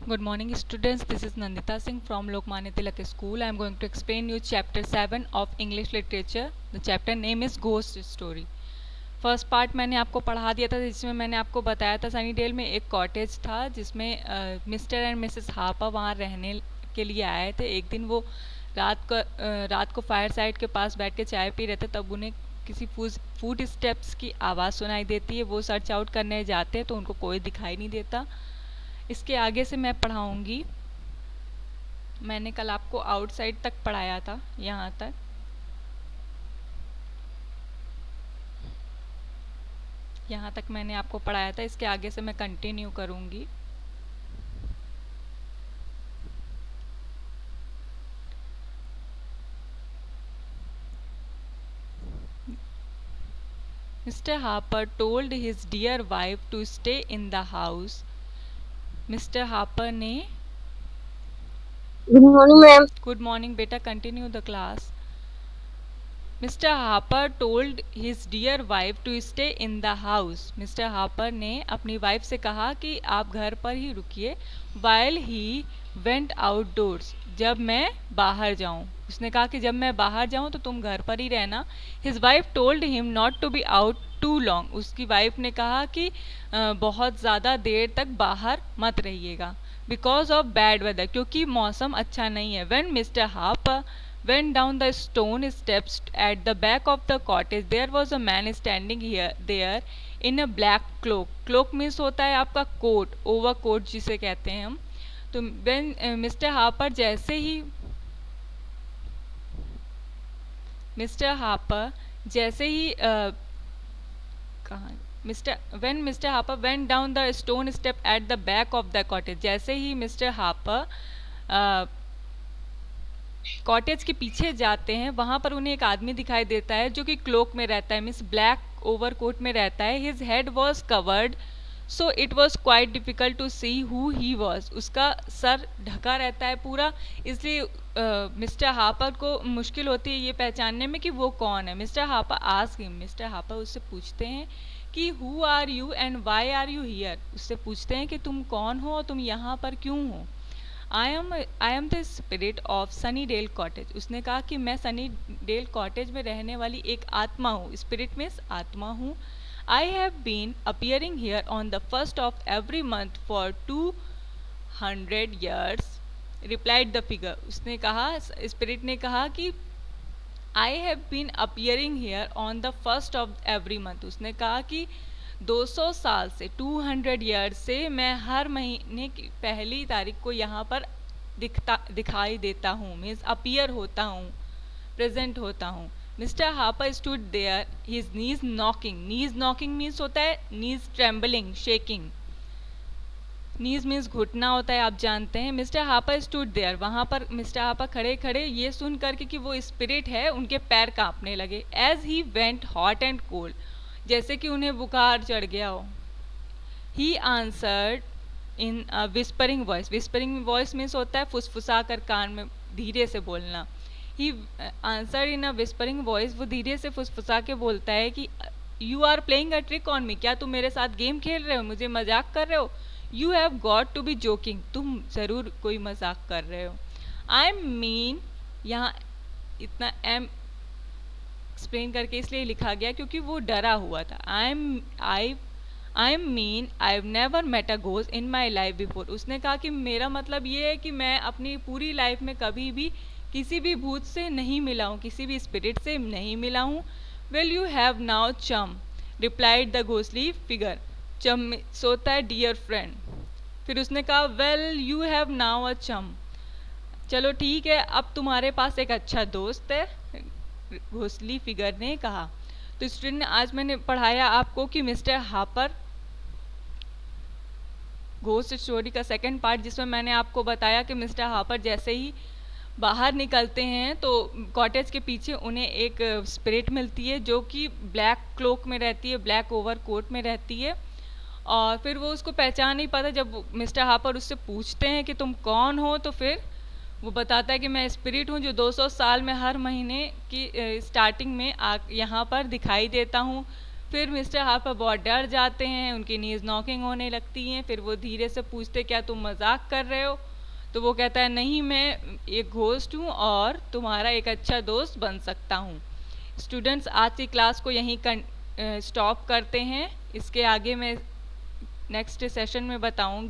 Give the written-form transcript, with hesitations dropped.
Good morning students, this is Nandita Singh from Lokmanya Tilak School. I am going to explain you chapter 7 of English literature. The chapter name is Ghost Story. First part मैंने आपको पढ़ा दिया था जिसमें मैंने आपको बताया था सनीडेल में एक कॉटेज था जिसमें मिस्टर एंड मिसेस हापा वहाँ रहने के लिए आए थे। एक दिन वो रात को फायर साइड के पास बैठ के चाय पी रहे थे, तब उन्हें किसी फूड स्टेप्स की आवाज़ सुनाई देती है। वो सर्च आउट करने जाते हैं तो उनको कोई दिखाई नहीं देता। इसके आगे से मैं पढ़ाऊँगी। मैंने कल आपको आउटसाइड तक पढ़ाया था, यहाँ तक। यहाँ तक मैंने आपको पढ़ाया था, इसके आगे से मैं कंटिन्यू करूँगी। Mr. Harper told his dear wife to stay in the house. Mr. Harper ने Good morning, ma'am. Good morning बेटा, continue the class. Mr. Harper told his dear wife to stay in the house. Mr. Harper ने अपनी wife से कहा कि आप घर पर ही रुकिए। While he went outdoors, जब मैं बाहर जाऊं। उसने कहा कि जब मैं बाहर जाऊं तो तुम घर पर ही रहना। His wife told him not to be out too long. उसकी वाइफ ने कहा कि बहुत ज़्यादा देर तक बाहर मत रहिएगा। Because of bad weather, क्योंकि मौसम अच्छा नहीं है। When Mr. Harper went down the stone steps at the back of the cottage, there was a man standing there in a black cloak. Cloak means होता है आपका कोट, overcoat जिसे कहते हैं हम। तो when मिस्टर हापर जैसे ही when Mr. Harper went down the stone step at the back of the cottage, जैसे ही मिस्टर हापर कॉटेज के पीछे जाते हैं, वहाँ पर उन्हें एक आदमी दिखाई देता है जो कि क्लोक में रहता है, मीन्स ब्लैक ओवरकोट में रहता है। His head was covered so it was quite difficult to see who he was. उसका सर ढका रहता है पूरा, इसलिए मिस्टर हापर को मुश्किल होती है ये पहचानने में कि वो कौन है। Mister Harper ask him, mister Harper उससे पूछते हैं कि who are you and why are you here. उससे पूछते हैं कि तुम कौन हो और तुम यहाँ पर क्यों हो। I am the spirit of Sunnydale cottage. उसने कहा कि मैं सनीडेल कॉटेज में रहने वाली एक आत्मा हूँ। स्पिरिट मीन्स आत्मा हूँ। I have been appearing here on the first of every month for 200 years, replied the figure. उसने कहा, स्पिरिट ने कहा कि I have been appearing here on the first of every month. उसने कहा कि 200 साल से 200 ईयर्स से मैं हर महीने की पहली तारीख को यहाँ पर दिखाई देता हूँ, मीन्स अपीयर होता हूँ, प्रेजेंट होता हूँ। Mister Harper stood there, his knees knocking. Knees knocking means होता है knees trembling, shaking. Knees means घुटना होता है, आप जानते हैं। मिस्टर हापर स्टूड देयर, वहाँ पर मिस्टर हापर खड़े खड़े ये सुन करके कि वो स्पिरिट है, उनके पैर कांपने लगे। As he went hot and cold, जैसे कि उन्हें बुखार चढ़ गया हो। He answered in whispering voice. Whispering voice means होता है फुसफुसा कर कान में धीरे से बोलना। He answered in a whispering voice, वो धीरे से फुसफुसा के बोलता है कि you are playing a trick on me. क्या तुम मेरे साथ गेम खेल रहे हो, मुझे मजाक कर रहे हो। You have got to be joking, तुम ज़रूर कोई मजाक कर रहे हो। आई मीन, यहाँ इतना एम एक्सप्लेन करके इसलिए लिखा गया क्योंकि वो डरा हुआ था। I am mean I have never met a ghost in my life before. उसने कहा कि मेरा मतलब ये है कि मैं अपनी पूरी लाइफ में कभी भी किसी भी भूत से नहीं मिला हूँ, किसी भी स्पिरिट से नहीं मिला हूँ। विल यू हैव नाउ चम, रिप्लाइड द घोस्टली फिगर। चम सोता है डियर फ्रेंड। फिर उसने कहा वेल यू हैव नाउ अ चम, चलो ठीक है, अब तुम्हारे पास एक अच्छा दोस्त है, घोस्टली फिगर ने कहा। तो स्टूडेंट, आज मैंने पढ़ाया आपको कि मिस्टर हापर घोस्ट स्टोरी का सेकंड पार्ट, जिसमें मैंने आपको बताया कि मिस्टर हापर जैसे ही बाहर निकलते हैं तो कॉटेज के पीछे उन्हें एक स्पिरिट मिलती है जो कि ब्लैक क्लोक में रहती है, ब्लैक ओवर कोट में रहती है। और फिर वो उसको पहचान नहीं पाता। जब मिस्टर हापर उससे पूछते हैं कि तुम कौन हो, तो फिर वो बताता है कि मैं स्पिरिट हूँ जो 200 साल में हर महीने की स्टार्टिंग में यहाँ पर दिखाई देता हूँ। फिर मिस्टर हार्पर बहुत डर जाते हैं, उनकी नीज नॉकिंग होने लगती हैं। फिर वो धीरे से पूछते क्या तुम मजाक कर रहे हो? तो वो कहता है नहीं, मैं एक घोस्ट हूँ और तुम्हारा एक अच्छा दोस्त बन सकता हूँ। स्टूडेंट्स, आज की क्लास को यहीं स्टॉप करते हैं। इसके आगे मैं नेक्स्ट सेशन में बताऊँगी।